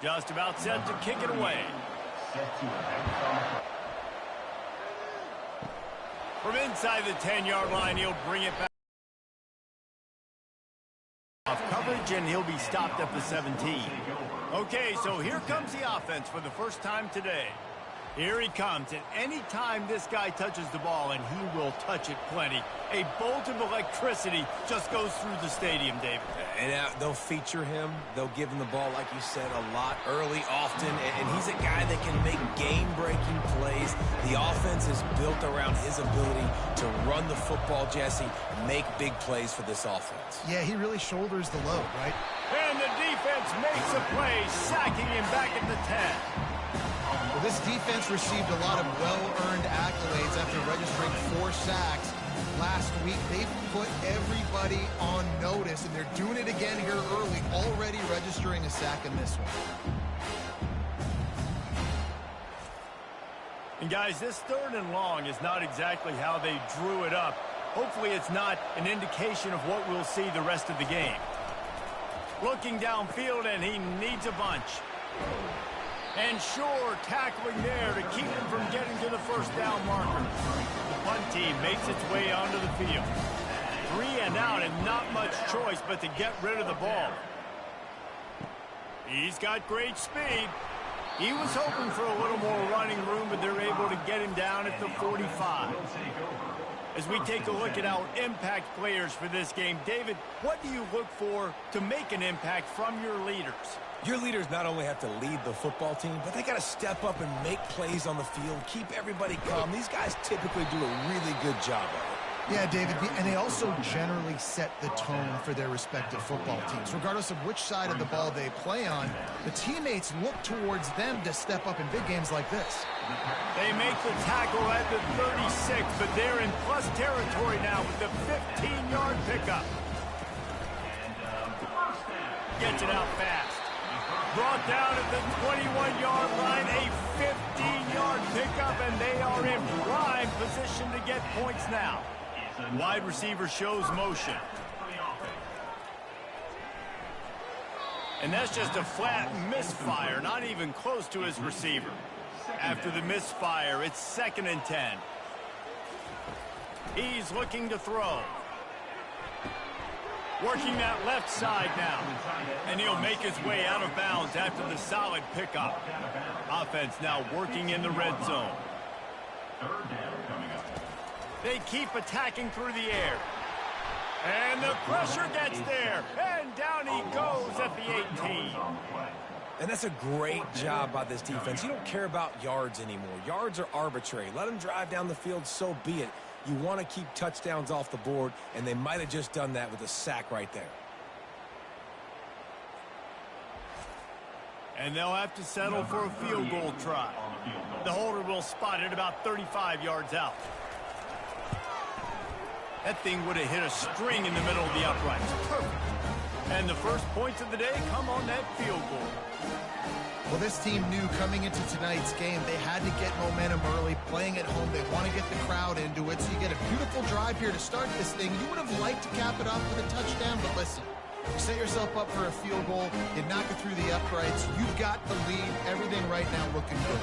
Just about set to kick it away. From inside the 10-yard line, he'll bring it back. Off coverage, and he'll be stopped at the 17. Okay, so here comes the offense for the first time today. Here he comes, and any time this guy touches the ball, and he will touch it plenty, a bolt of electricity just goes through the stadium, David. And they'll feature him. They'll give him the ball, like you said, a lot, early, often, and he's a guy that can make game-breaking plays. The offense is built around his ability to run the football, Jesse, make big plays for this offense. Yeah, he really shoulders the load, right? And the defense makes a play, sacking him back at the 10. Well, this defense received a lot of well-earned accolades after registering 4 sacks last week. They've put everybody on notice, and they're doing it again here early, already registering a sack in this one. And guys, this 3rd and long is not exactly how they drew it up. Hopefully it's not an indication of what we'll see the rest of the game. Looking downfield, and he needs a bunch. And sure, tackling there to keep him from getting to the first down marker. The punt team makes its way onto the field. 3 and out, and not much choice but to get rid of the ball. He's got great speed. He was hoping for a little more running room, but they're able to get him down at the 45. As we take a look at our impact players for this game, David, what do you look for to make an impact from your leaders? Your leaders not only have to lead the football team, but they got to step up and make plays on the field, keep everybody calm. These guys typically do a really good job of it. Yeah, David, and they also generally set the tone for their respective football teams. Regardless of which side of the ball they play on, the teammates look towards them to step up in big games like this. They make the tackle at the 36, but they're in plus territory now with the 15-yard pickup. Gets it out fast. Brought down at the 21-yard line, a 15-yard pickup, and they are in prime position to get points now. Wide receiver shows motion. And that's just a flat misfire, not even close to his receiver. After the misfire, it's 2nd and 10. He's looking to throw. Working that left side now. And he'll make his way out of bounds after the solid pickup. Offense now working in the red zone. They keep attacking through the air. And the pressure gets there. And down he goes at the 18. And that's a great job by this defense. You don't care about yards anymore. Yards are arbitrary. Let them drive down the field, so be it. You want to keep touchdowns off the board, and they might have just done that with a sack right there. And they'll have to settle for a field goal try. The holder will spot it about 35 yards out. That thing would have hit a string in the middle of the uprights. Perfect. And the first points of the day come on that field goal. Well, this team knew coming into tonight's game they had to get momentum early, playing at home. They want to get the crowd into it, so you get a beautiful drive here to start this thing. You would have liked to cap it off with a touchdown, but listen, you set yourself up for a field goal, you knock it through the uprights, you've got the lead, everything right now looking good.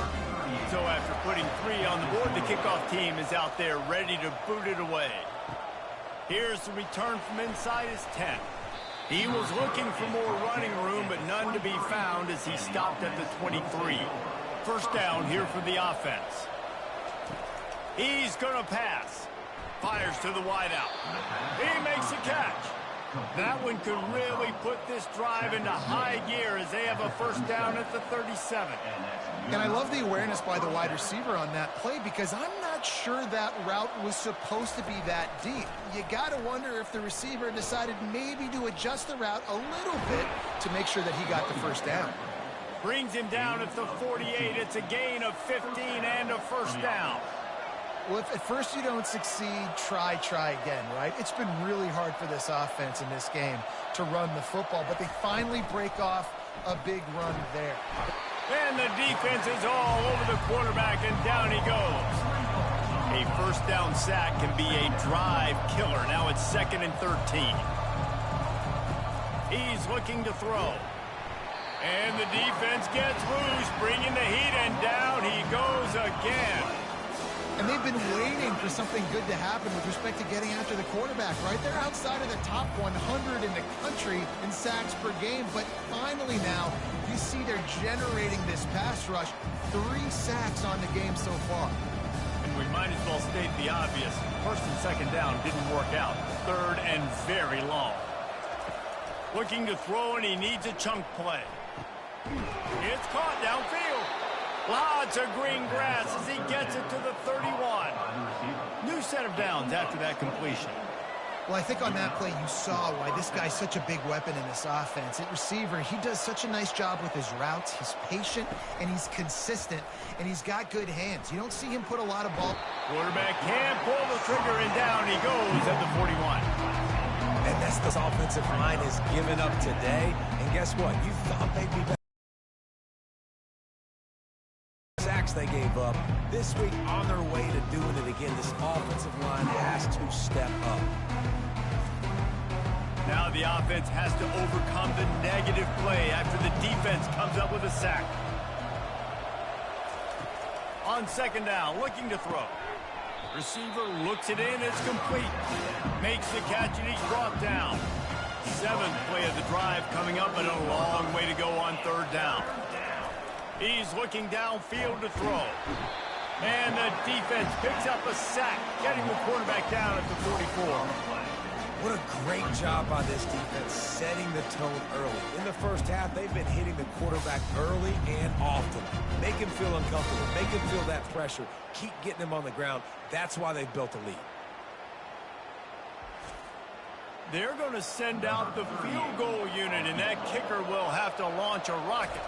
So after putting 3 on the board, the kickoff team is out there ready to boot it away. Here's the return from inside his 10. He was looking for more running room, but none to be found as he stopped at the 23. First down here for the offense. He's going to pass. Fires to the wideout. He makes a catch. That one could really put this drive into high gear as they have a first down at the 37. And I love the awareness by the wide receiver on that play because I'm not sure that route was supposed to be that deep. You got to wonder if the receiver decided maybe to adjust the route a little bit to make sure that he got the first down. Brings him down at the 48. It's a gain of 15 and a first down. Well, if at first you don't succeed, try again, right? It's been really hard for this offense in this game to run the football, but they finally break off a big run there. And the defense is all over the quarterback, and down he goes. A first down sack can be a drive killer. Now it's 2nd and 13. He's looking to throw. And the defense gets loose, bringing the heat, and down he goes again. And they've been waiting for something good to happen with respect to getting after the quarterback, right? They're outside of the top 100 in the country in sacks per game, but finally now you see they're generating this pass rush. 3 sacks on the game so far. And we might as well state the obvious. First and second down didn't work out. Third and very long. Looking to throw, and he needs a chunk play. It's caught downfield. Lots of green grass as he gets it to the 31. New set of downs after that completion. Well, I think on that play you saw why this guy's such a big weapon in this offense. At receiver, he does such a nice job with his routes. He's patient, and he's consistent, and he's got good hands. You don't see him put a lot of ball. Quarterback can't pull the trigger, and down he goes at the 41. And that's this offensive line has given up today. And guess what? You thought they'd be better. Sacks they gave up. This week, on their way to doing it again, this offensive line has to step up. Now the offense has to overcome the negative play after the defense comes up with a sack. On second down, looking to throw. Receiver looks it in, it's complete. Makes the catch, and he's brought down. 7th play of the drive coming up, but a long way to go on third down. He's looking downfield to throw. And the defense picks up a sack, getting the quarterback down at the 44. What a great job by this defense setting the tone early. In the first half, they've been hitting the quarterback early and often. Make him feel uncomfortable. Make him feel that pressure. Keep getting him on the ground. That's why they've built a lead. They're going to send out the field goal unit, and that kicker will have to launch a rocket.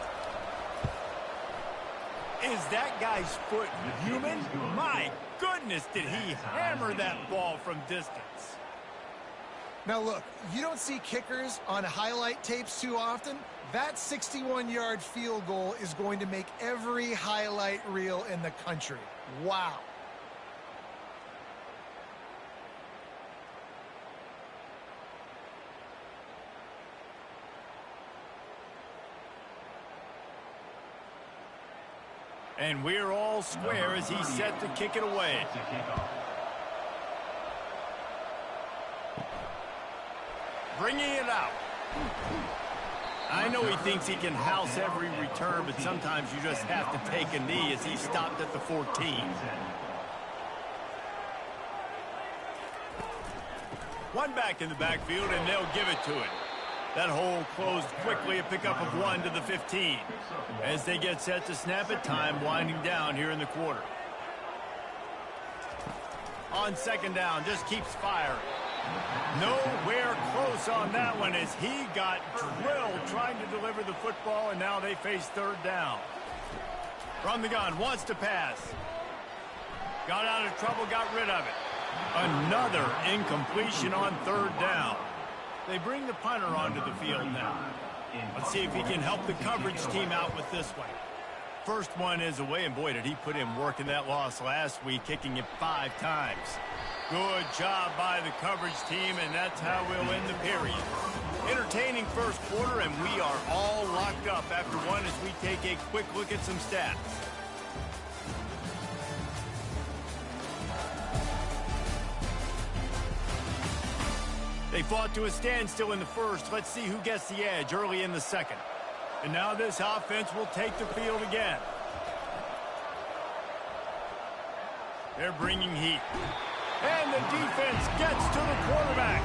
Is that guy's foot human? My goodness, did he hammer that ball from distance. Now look, you don't see kickers on highlight tapes too often. That 61-yard field goal is going to make every highlight reel in the country. Wow. And we're all square as he's set to kick it away. Bringing it out. I know he thinks he can house every return, but sometimes you just have to take a knee as he stopped at the 14. One back in the backfield, and they'll give it to it. That hole closed quickly, a pickup of 1 to the 15. As they get set to snap it, time winding down here in the quarter. On second down, just keeps firing. Nowhere close on that one as he got drilled trying to deliver the football, and now they face third down. From the gun, wants to pass. Got out of trouble, got rid of it. Another incompletion on third down. They bring the punter onto the field now. Let's see if he can help the coverage team out with this one. First one is away, and boy, did he put in work in that loss last week, kicking it 5 times. Good job by the coverage team, and that's how we'll end the period. Entertaining first quarter, and we are all locked up after one as we take a quick look at some stats. They fought to a standstill in the first. Let's see who gets the edge early in the second. And now this offense will take the field again. They're bringing heat. And the defense gets to the quarterback.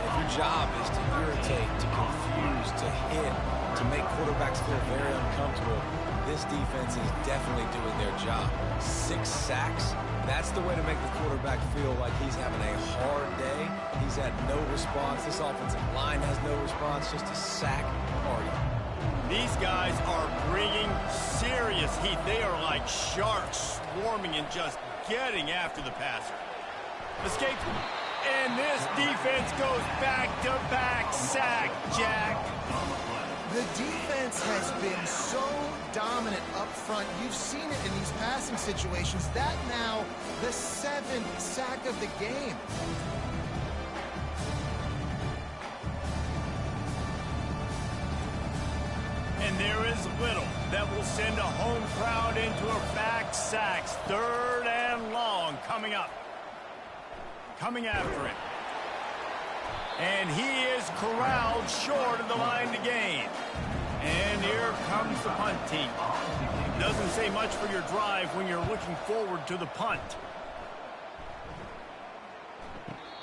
If your job is to irritate, to confuse, to hit, to make quarterbacks feel very uncomfortable, this defense is definitely doing their job. 6 sacks. That's the way to make the quarterback feel like he's having a hard day. He's had no response. This offensive line has no response, just a sack party. These guys are bringing serious heat. They are like sharks swarming and just getting after the passer. Escape. And this defense goes back-to-back sack, Jack. The defense has been so dominant up front. You've seen it in these passing situations. That now the 7th sack of the game. there is little that will send a home crowd into a back sacks. 3rd and long coming up. Coming after it. And he is corralled short of the line to gain. And here comes the punt team. Doesn't say much for your drive when you're looking forward to the punt.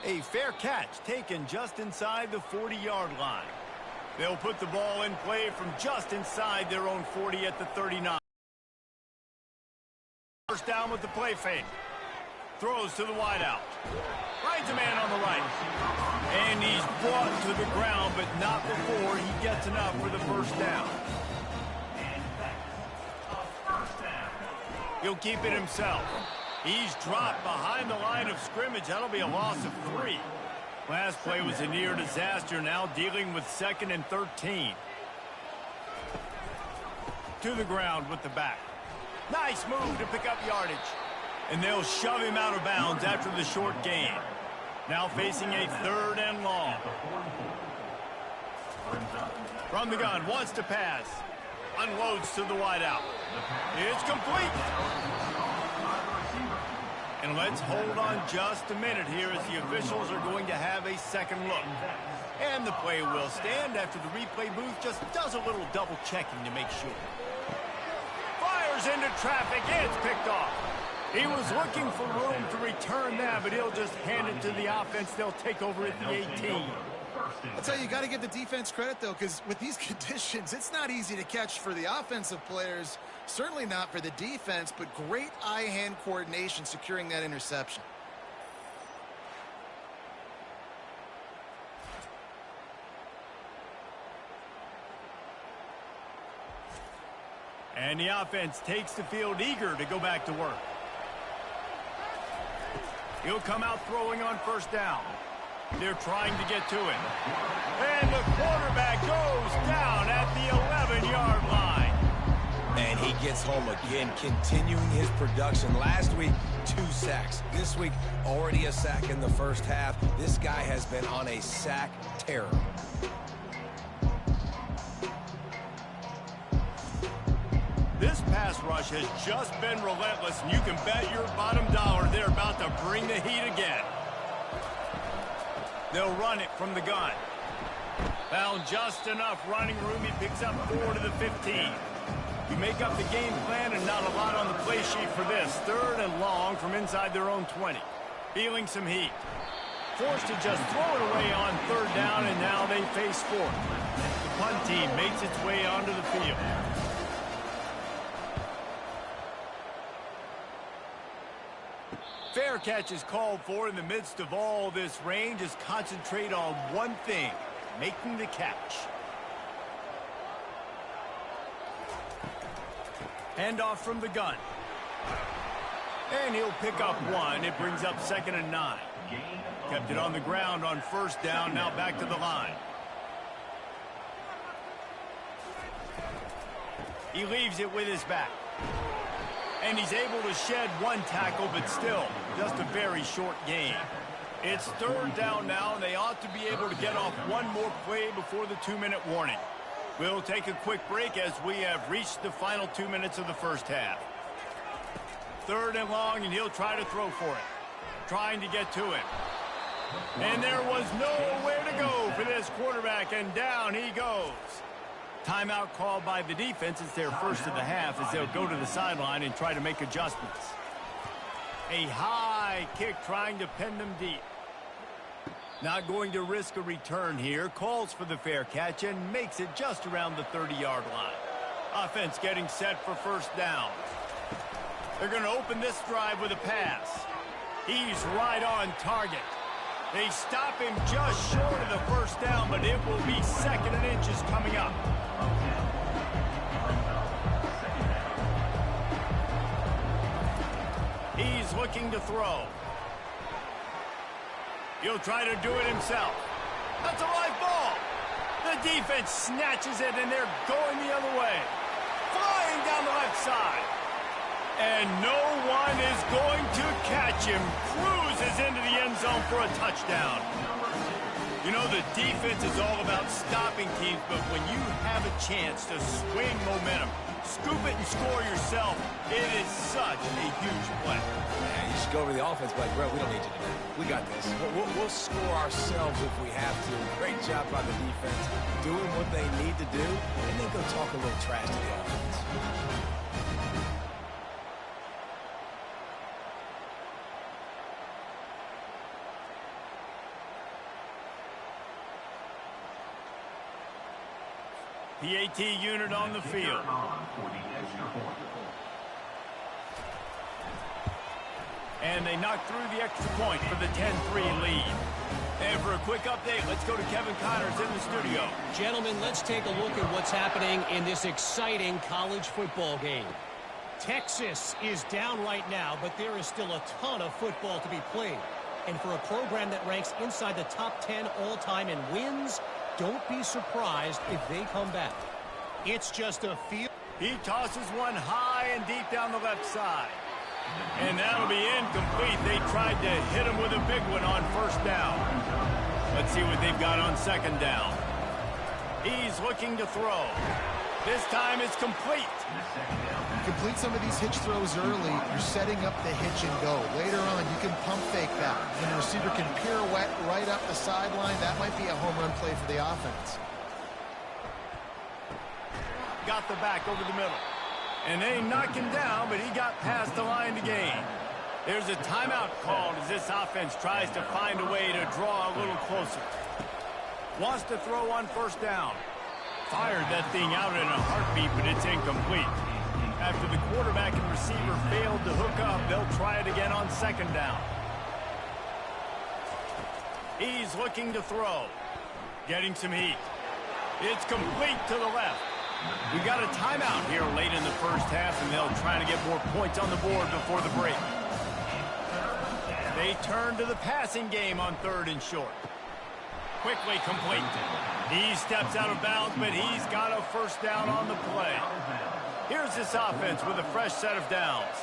A fair catch taken just inside the 40-yard line. They'll put the ball in play from just inside their own 40 at the 39. First down with the play fake. Throws to the wideout. Finds a man on the right. And he's brought to the ground, but not before he gets enough for the first down. He'll keep it himself. He's dropped behind the line of scrimmage. That'll be a loss of 3. Last play was a near disaster, now dealing with 2nd and 13. To the ground with the back. Nice move to pick up yardage. And they'll shove him out of bounds after the short gain. Now facing a 3rd and long. From the gun, wants to pass. Unloads to the wideout. It's complete. And let's hold on just a minute here as the officials are going to have a second look. And the play will stand after the replay booth just does a little double checking to make sure. Fires into traffic. It's picked off. He was looking for room to return that, but he'll just hand it to the offense. They'll take over at the 18. I'll tell you, you got to give the defense credit, though, because with these conditions, it's not easy to catch for the offensive players. Certainly not for the defense, but great eye-hand coordination securing that interception. And the offense takes the field eager to go back to work. He'll come out throwing on first down. They're trying to get to it. And the quarterback goes down at the 11-yard line. And he gets home again, continuing his production. Last week, 2 sacks. This week, already a sack in the first half. This guy has been on a sack terror. This pass rush has just been relentless, and you can bet your bottom dollar they're about to bring the heat again. They'll run it from the gun. Found just enough running room. He picks up 4 to the 15. You make up the game plan and not a lot on the play sheet for this. 3rd and long from inside their own 20. Feeling some heat. Forced to just throw it away on 3rd down, and now they face 4th. The punt team makes its way onto the field. Fair catch is called for in the midst of all this rain. Just concentrate on one thing, making the catch. Handoff from the gun. And he'll pick up 1. It brings up 2nd and 9. Kept it on the ground on first down, now back to the line. He leaves it with his back. And he's able to shed 1 tackle, but still, just a very short gain. It's 3rd down now, and they ought to be able to get off 1 more play before the 2-minute warning. We'll take a quick break as we have reached the final 2 minutes of the first half. 3rd and long, and he'll try to throw for it. Trying to get to it. And there was nowhere to go for this quarterback, and down he goes. Timeout called by the defense. It's their first of the half as they'll go to the sideline and try to make adjustments. A high kick trying to pin them deep. Not going to risk a return here. Calls for the fair catch and makes it just around the 30-yard line. Offense getting set for first down. They're going to open this drive with a pass. He's right on target. They stop him just short of the first down, but it will be 2nd and inches coming up. He's looking to throw. He'll try to do it himself. That's a live ball. The defense snatches it, and they're going the other way. Flying down the left side. And no one is going to catch him. Cruises into the end zone for a touchdown. You know, the defense is all about stopping teams, but when you have a chance to swing momentum, scoop it and score yourself, it is such a huge play. Yeah, you should go over to the offense like, bro, we don't need you to do that. We got this. We'll score ourselves if we have to. Great job by the defense, doing what they need to do, and then go talk a little trash to the offense. PAT unit on the field. And they knock through the extra point for the 10-3 lead. And for a quick update, let's go to Kevin Connors in the studio. Gentlemen, let's take a look at what's happening in this exciting college football game. Texas is down right now, but there is still a ton of football to be played. And for a program that ranks inside the top 10 all-time in wins, don't be surprised if they come back. It's just a field. He tosses one high and deep down the left side. And that'll be incomplete. They tried to hit him with a big one on first down. Let's see what they've got on second down. He's looking to throw. This time it's complete. Complete some of these hitch throws early, you're setting up the hitch and go. Later on, you can pump fake that. When the receiver can pirouette right up the sideline, that might be a home run play for the offense. Got the back over the middle. And they knock him down, but he got past the line to gain. There's a timeout called as this offense tries to find a way to draw a little closer. Wants to throw on first down. Fired that thing out in a heartbeat, but it's incomplete. After the quarterback and receiver failed to hook up, they'll try it again on second down. He's looking to throw. Getting some heat. It's complete to the left. We got a timeout here late in the first half, and they'll try to get more points on the board before the break. They turn to the passing game on third and short. Quickly complete. He steps out of bounds, but he's got a first down on the play. Here's this offense with a fresh set of downs.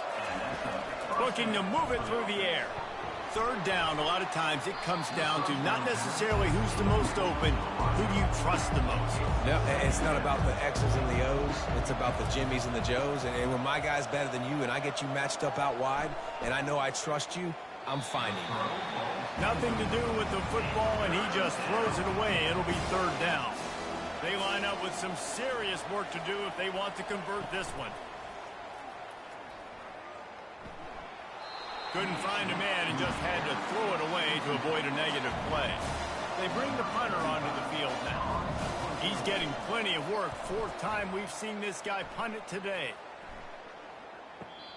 Looking to move it through the air. Third down, a lot of times it comes down to not necessarily who's the most open, who do you trust the most? No, it's not about the X's and the O's. It's about the Jimmies and the Joes. And when my guy's better than you and I get you matched up out wide and I know I trust you, I'm finding you. Nothing to do with the football, and he just throws it away. It'll be third down. They line up with some serious work to do if they want to convert this one. Couldn't find a man and just had to throw it away to avoid a negative play. They bring the punter onto the field now. He's getting plenty of work. Fourth time we've seen this guy punt it today.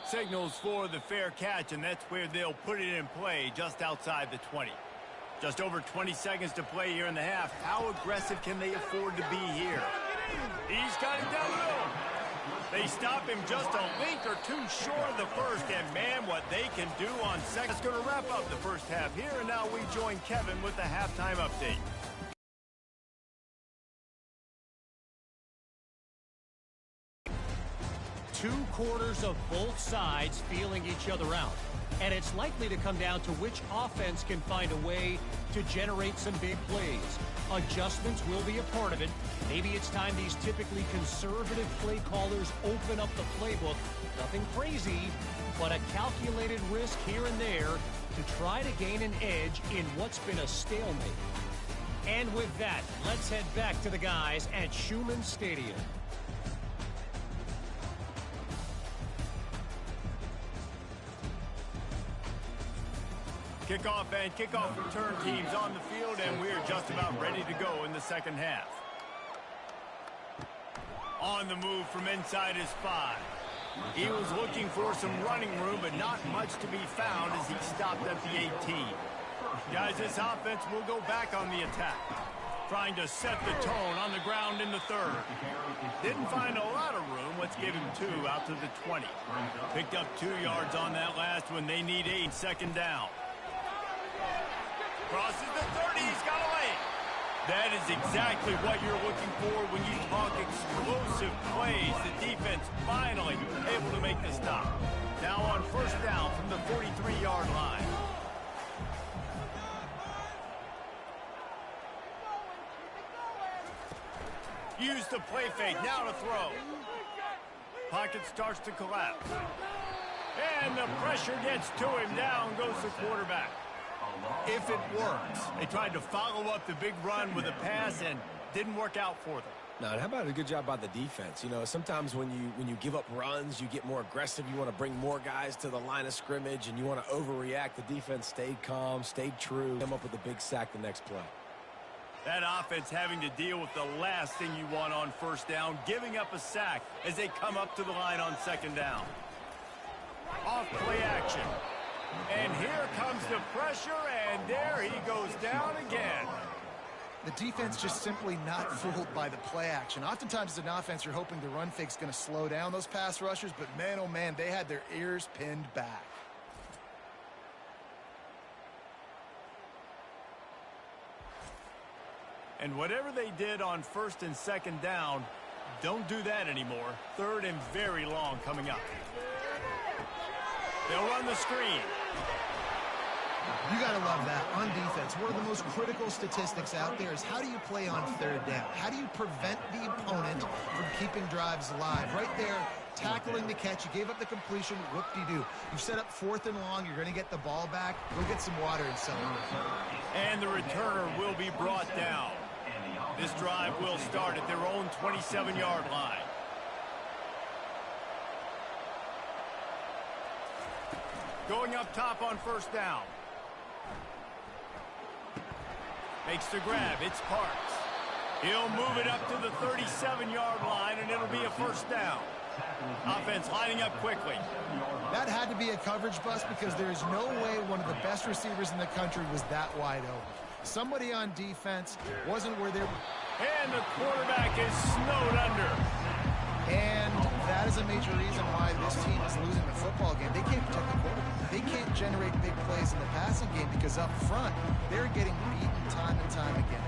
Signals for the fair catch, and that's where they'll put it in play just outside the 20. Just over 20 seconds to play here in the half. How aggressive can they afford to be here? He's got it down the middle. They stop him just a link or two short of the first, and man, what they can do on second. That's going to wrap up the first half here, and now we join Kevin with the halftime update. Two quarters of both sides feeling each other out. And it's likely to come down to which offense can find a way to generate some big plays. Adjustments will be a part of it. Maybe it's time these typically conservative play callers open up the playbook. Nothing crazy, but a calculated risk here and there to try to gain an edge in what's been a stalemate. And with that, let's head back to the guys at Schumann Stadium. Kickoff and kickoff return teams on the field, and we're just about ready to go in the second half. On the move from inside his 5. He was looking for some running room, but not much to be found as he stopped at the 18. Guys, this offense will go back on the attack, trying to set the tone on the ground in the third. Didn't find a lot of room. Let's give him 2 out to the 20. Picked up 2 yards on that last one. They need 8. Second down. Crosses the 30, he's got a lane. That is exactly what you're looking for when you talk explosive plays. The defense finally able to make the stop. Now on first down from the 43-yard line. Use the play fake. Now to throw. Pocket starts to collapse. And the pressure gets to him. Down goes the quarterback. If it works. They tried to follow up the big run with a pass and didn't work out for them. Now, how about a good job by the defense? You know, sometimes when you give up runs, you get more aggressive. You want to bring more guys to the line of scrimmage, and you want to overreact. The defense stayed calm, stayed true, come up with a big sack the next play. That offense having to deal with the last thing you want on first down, giving up a sack as they come up to the line on second down. Off play action. And here comes the pressure, and there he goes down again. The defense just simply not fooled by the play action. Oftentimes as an offense, you're hoping the run fake's going to slow down those pass rushers, but man, oh man, they had their ears pinned back. And whatever they did on first and second down, don't do that anymore. Third and very long coming up. They'll run the screen. You got to love that on defense. One of the most critical statistics out there is how do you play on third down? How do you prevent the opponent from keeping drives alive? Right there, tackling the catch. You gave up the completion. Whoop-de-doo. You set up fourth and long. You're going to get the ball back. Go get some water and celebrate. And the returner will be brought down. This drive will start at their own 27-yard line. Going up top on first down. Makes the grab. It's Parks. He'll move it up to the 37-yard line, and it'll be a first down. Offense lining up quickly. That had to be a coverage bust because there is no way one of the best receivers in the country was that wide open. Somebody on defense wasn't where they were. And the quarterback is snowed under. And that is a major reason why this team is losing the football game. They can't protect the quarterback. They can't generate big plays in the passing game because up front, they're getting beaten time and time again.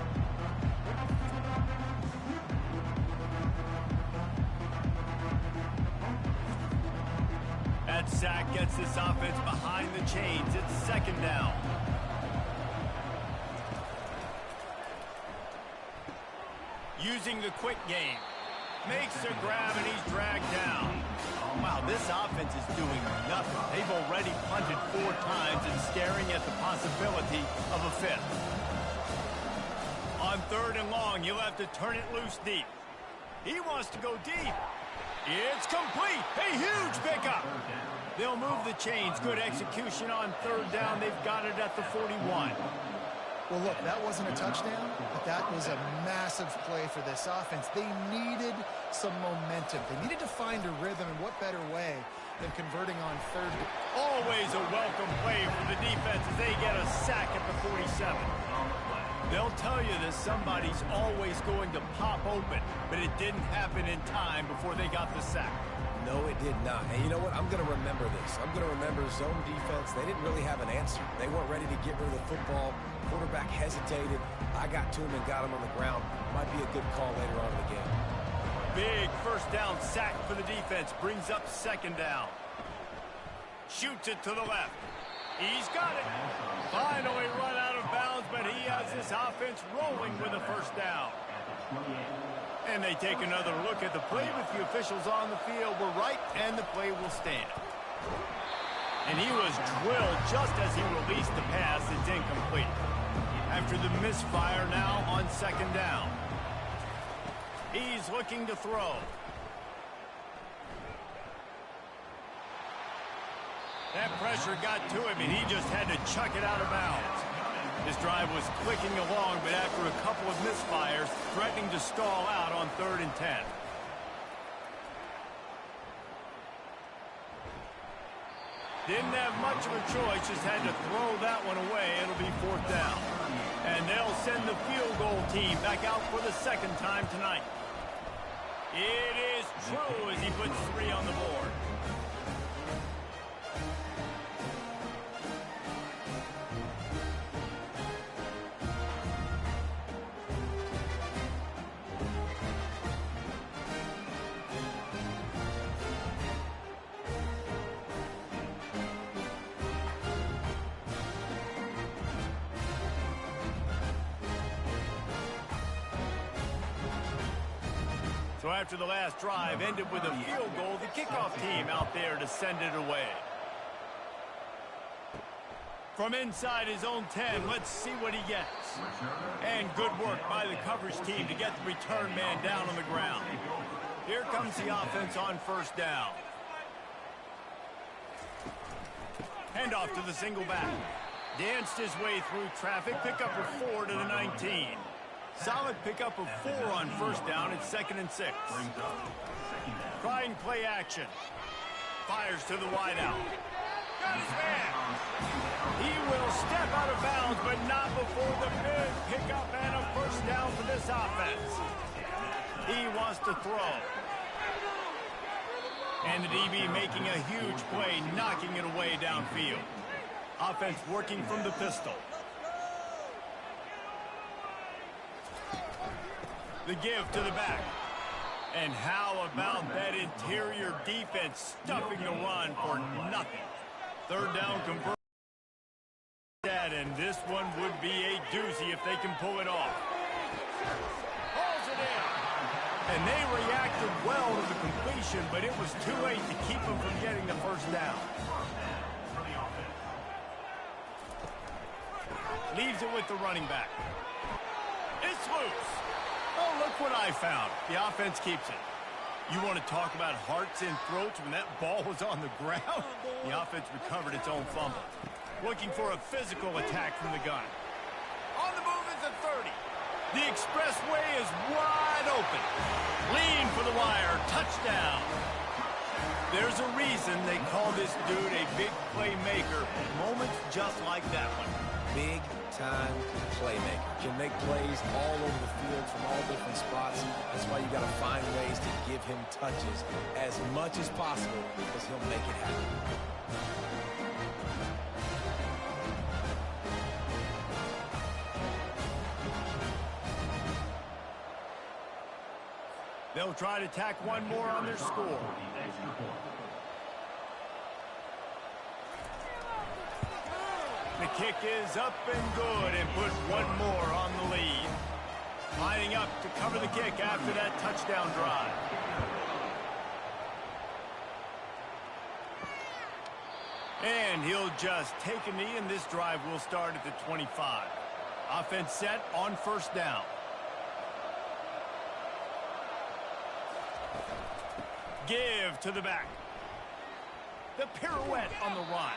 That sack gets this offense behind the chains. It's second down. Using the quick game. Makes a grab, and he's dragged down. Wow, this offense is doing nothing. They've already punted 4 times and staring at the possibility of a 5th. On third and long, you'll have to turn it loose deep. He wants to go deep. It's complete. A huge pickup. They'll move the chains. Good execution on third down. They've got it at the 41. Well, look, that wasn't a touchdown, but that was a massive play for this offense. They needed some momentum. They needed to find a rhythm, and what better way than converting on third. Always a welcome play for the defense as they get a sack at the 47. They'll tell you that somebody's always going to pop open, but it didn't happen in time before they got the sack. No, it did not. And you know what? I'm going to remember this. I'm going to remember zone defense. They didn't really have an answer. They weren't ready to get rid of the football. Quarterback hesitated. I got to him and got him on the ground. Might be a good call later on in the game. Big first down sack for the defense. Brings up second down. Shoots it to the left. He's got it. Finally run out of bounds, but he has this offense rolling with a first down. And they take another look at the play with the officials on the field. We're right, and the play will stand. And he was drilled just as he released the pass. It's incomplete. After the misfire now on second down. He's looking to throw. That pressure got to him, and he just had to chuck it out of bounds. This drive was clicking along, but after a couple of misfires, threatening to stall out on 3rd and 10. Didn't have much of a choice, just had to throw that one away. It'll be 4th down. And they'll send the field goal team back out for the 2nd time tonight. It is true as he puts 3 on the board. So after the last drive ended with a field goal, the kickoff team out there to send it away. From inside his own 10, let's see what he gets. And good work by the coverage team to get the return man down on the ground. Here comes the offense on first down. Handoff to the single back. Danced his way through traffic, pickup of 4 to the 19. Solid pickup of 4 on first down at 2nd and 6. Trying play action. Fires to the wideout. Got his man. He will step out of bounds, but not before the big pickup and a first down for this offense. He wants to throw. And the DB making a huge play, knocking it away downfield. Offense working from the pistol. The give to the back. And how about that interior defense stuffing the run for nothing? Third down conversion. And this one would be a doozy if they can pull it off. Pulls it in. And they reacted well to the completion, but it was too late to keep them from getting the first down. Leaves it with the running back. It's loose. Oh, look what I found. The offense keeps it. You want to talk about hearts and throats when that ball was on the ground? The offense recovered its own fumble. Looking for a physical attack from the gun. On the move is a 30. The expressway is wide open. Lean for the wire. Touchdown. There's a reason they call this dude a big playmaker. Moments just like that one. Big-time playmaker. Can make plays all over the field from all different spots. That's why you got to find ways to give him touches as much as possible because he'll make it happen. They'll try to tack one more on their score. The kick is up and good and put one more on the lead. Lining up to cover the kick after that touchdown drive. And he'll just take a knee, and this drive will start at the 25. Offense set on first down. Give to the back. The pirouette on the run.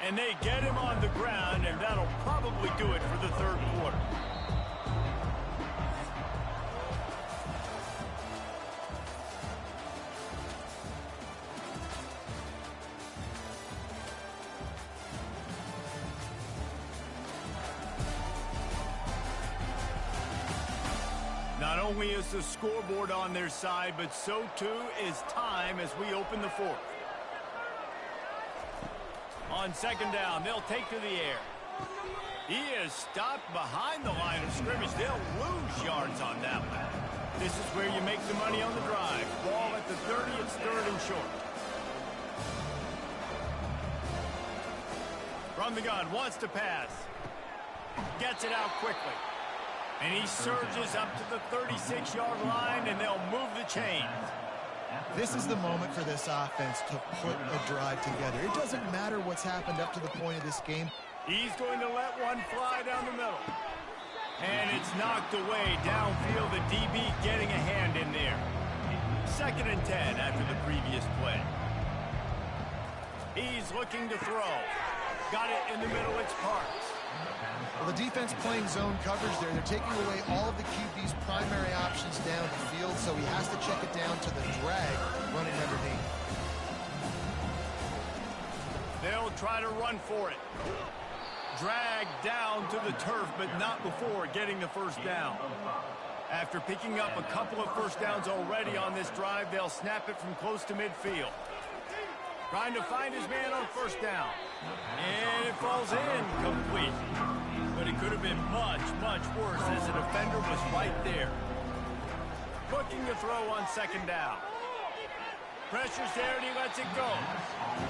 And they get him on the ground, and that'll probably do it for the third quarter. Not only is the scoreboard on their side, but so too is time as we open the fourth. On second down, they'll take to the air. He is stopped behind the line of scrimmage. They'll lose yards on that one. This is where you make the money on the drive. Ball at the 30, it's third and short. From the gun, wants to pass. Gets it out quickly. And he surges up to the 36-yard line, and they'll move the chains. This is the moment for this offense to put a drive together. It doesn't matter what's happened up to the point of this game. He's going to let one fly down the middle. And it's knocked away downfield, the DB getting a hand in there. 2nd and 10 after the previous play. He's looking to throw. Got it in the middle, it's Parks. Well, the defense playing zone coverage there. They're taking away all of the QB's primary options down the field, so he has to check it down to the drag running underneath. They'll try to run for it. Drag down to the turf, but not before getting the first down. After picking up a couple of first downs already on this drive, they'll snap it from close to midfield. Trying to find his man on first down. And it falls in complete. But it could have been much, much worse as the defender was right there. Looking to throw on second down. Pressure's there and he lets it go.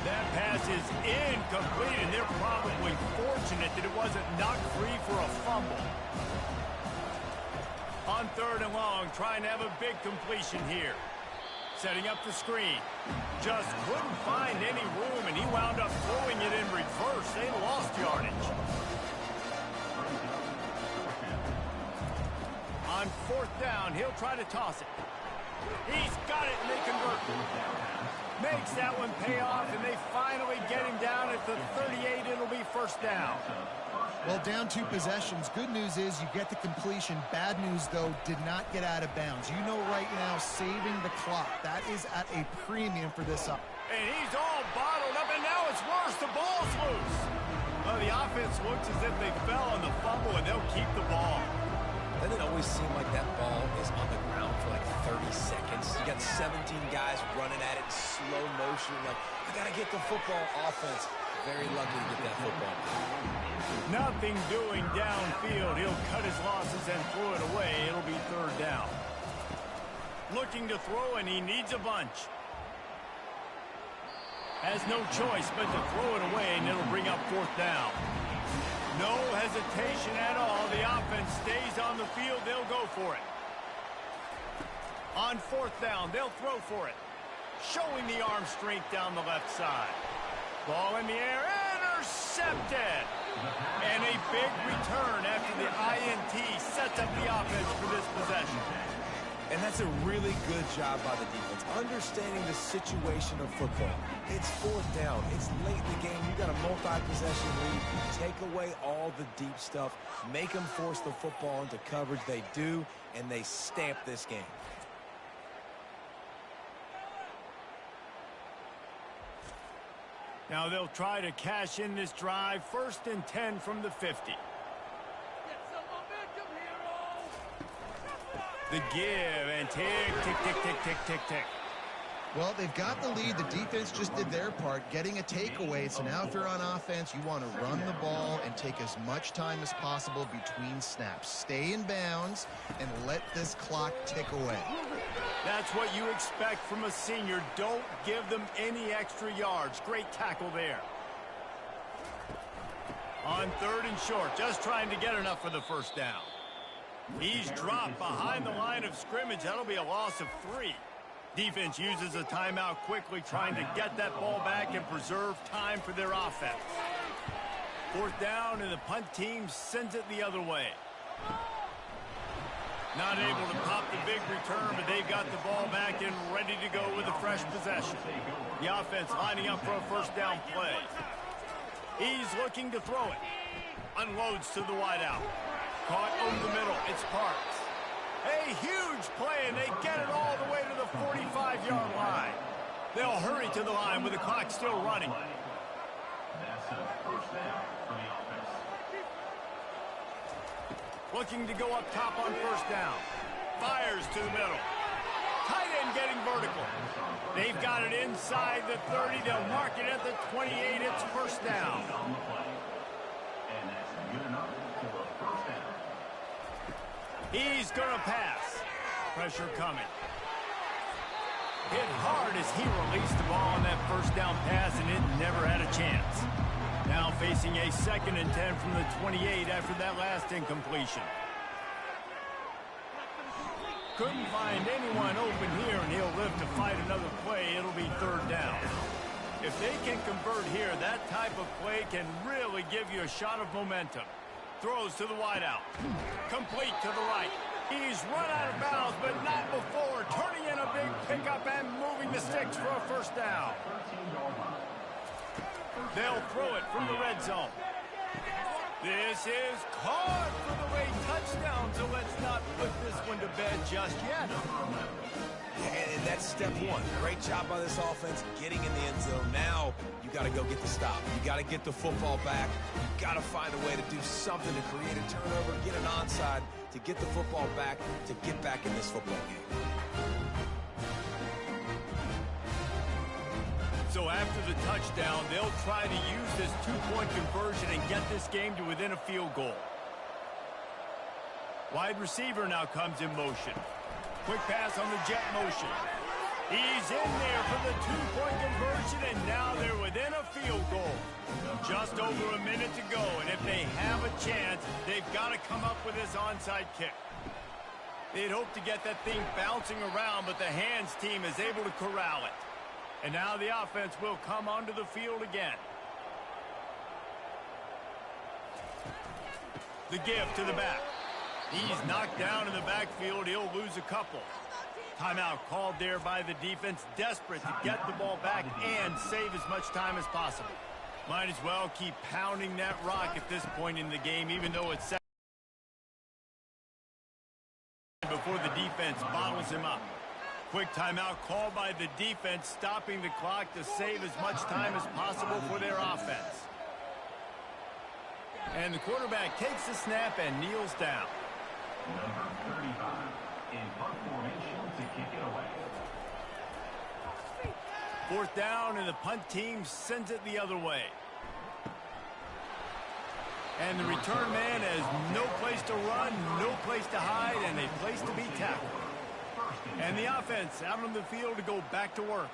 That pass is incomplete, and they're probably fortunate that it wasn't knocked free for a fumble. On 3rd and long, trying to have a big completion here. Setting up the screen. Just couldn't find any room, and he wound up throwing it in reverse. They lost yardage. On 4th down, he'll try to toss it. He's got it, and they convert. Makes that one pay off, and they finally get him down at the 38. It'll be 1st down. Well, down 2 possessions. Good news is you get the completion. Bad news, though, did not get out of bounds. You know right now, saving the clock. That is at a premium for this up. And he's all bottled up, and now it's worse. The ball's loose. Well, the offense looks as if they fell on the fumble, and they'll keep the ball. Doesn't it always seem like that ball is on the ground for like 30 seconds? You got 17 guys running at it in slow motion. Like, I got to get the football. Offense, very lucky to get that football. Nothing doing downfield. He'll cut his losses and throw it away. It'll be 3rd down. Looking to throw, and he needs a bunch. Has no choice but to throw it away, and it'll bring up 4th down. No hesitation at all. The offense stays on the field. They'll go for it. On 4th down, they'll throw for it. Showing the arm strength down the left side. Ball in the air. Intercepted. And a big return after the INT sets up the offense for this possession. And that's a really good job by the defense, understanding the situation of football. It's 4th down. It's late in the game. You got a multi-possession lead. Take away all the deep stuff. Make them force the football into coverage. They do, and they stamp this game. Now they'll try to cash in this drive. 1st and 10 from the 50. The give, and tick, tick, tick, tick, tick, tick, tick. Well, they've got the lead. The defense just did their part, getting a takeaway. So now if you're on offense, you want to run the ball and take as much time as possible between snaps. Stay in bounds and let this clock tick away. That's what you expect from a senior. Don't give them any extra yards. Great tackle there. On 3rd and short, just trying to get enough for the 1st down. He's dropped behind the line of scrimmage. That'll be a loss of 3. Defense uses a timeout quickly, trying to get that ball back and preserve time for their offense. 4th down, and the punt team sends it the other way. Not able to pop the big return, but they've got the ball back and ready to go with a fresh possession. The offense lining up for a 1st down play. He's looking to throw it. Unloads to the wideout. Caught over the middle. It's Parks. A huge play, and they get it all the way to the 45-yard line. They'll hurry to the line with the clock still running. That's a 1st down for the offense. Looking to go up top on 1st down. Fires to the middle. Tight end getting vertical. They've got it inside the 30. They'll mark it at the 28. It's 1st down. And that's good enough for a 1st down. He's going to pass. Pressure coming. Hit hard as he released the ball on that 1st down pass, and it never had a chance. Now facing a 2nd and 10 from the 28 after that last incompletion. Couldn't find anyone open here, and he'll live to fight another play. It'll be 3rd down. If they can convert here, that type of play can really give you a shot of momentum. Throws to the wideout. Complete to the right. He's run out of bounds, but not before. Turning in a big pickup and moving the sticks for a 1st down. They'll throw it from the red zone. This is caught for the late touchdown, so let's not put this one to bed just yet. And that's step 1. Great job by this offense getting in the end zone. Now you got to go get the stop. You got to get the football back. You got to find a way to do something to create a turnover, get an onside, to get the football back, to get back in this football game. So after the touchdown, they'll try to use this 2-point conversion and get this game to within a field goal. Wide receiver now comes in motion. Quick pass on the jet motion. He's in there for the 2-point conversion, and now they're within a field goal. Just over a minute to go, and if they have a chance, they've got to come up with this onside kick. They'd hope to get that thing bouncing around, but the hands team is able to corral it. And now the offense will come onto the field again. The give to the back. He's knocked down in the backfield. He'll lose a couple. Timeout called there by the defense, desperate to get the ball back and save as much time as possible. Might as well keep pounding that rock at this point in the game, even though it's set before the defense bottles him up. Quick timeout called by the defense, stopping the clock to save as much time as possible for their offense. And the quarterback takes the snap and kneels down. Number 35 in punt formation to kick it away. Fourth down, and the punt team sends it the other way. And the return man has no place to run, no place to hide, and a place to be tackled. And the offense out on the field to go back to work.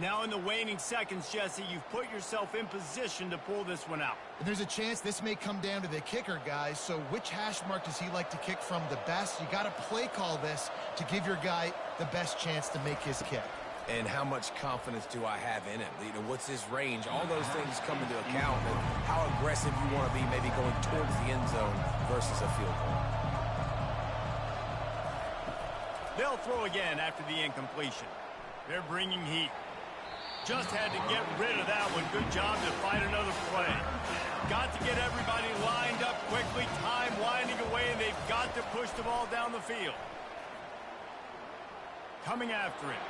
Now in the waning seconds, Jesse, you've put yourself in position to pull this one out. And there's a chance this may come down to the kicker, guys. So which hash mark does he like to kick from the best? You got to play call this to give your guy the best chance to make his kick. And how much confidence do I have in him? You know, what's his range? All those things come into account. And how aggressive you want to be maybe going towards the end zone versus a field goal. They'll throw again after the incompletion. They're bringing heat. Just had to get rid of that one. Good job to find another play. Got to get everybody lined up quickly. Time winding away, and they've got to push the ball down the field. Coming after him.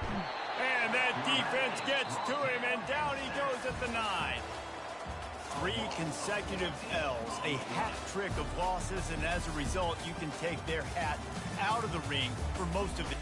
And that defense gets to him, and down he goes at the 9. 3 consecutive L's, a hat trick of losses, and as a result, you can take their hat out of the ring for most of it.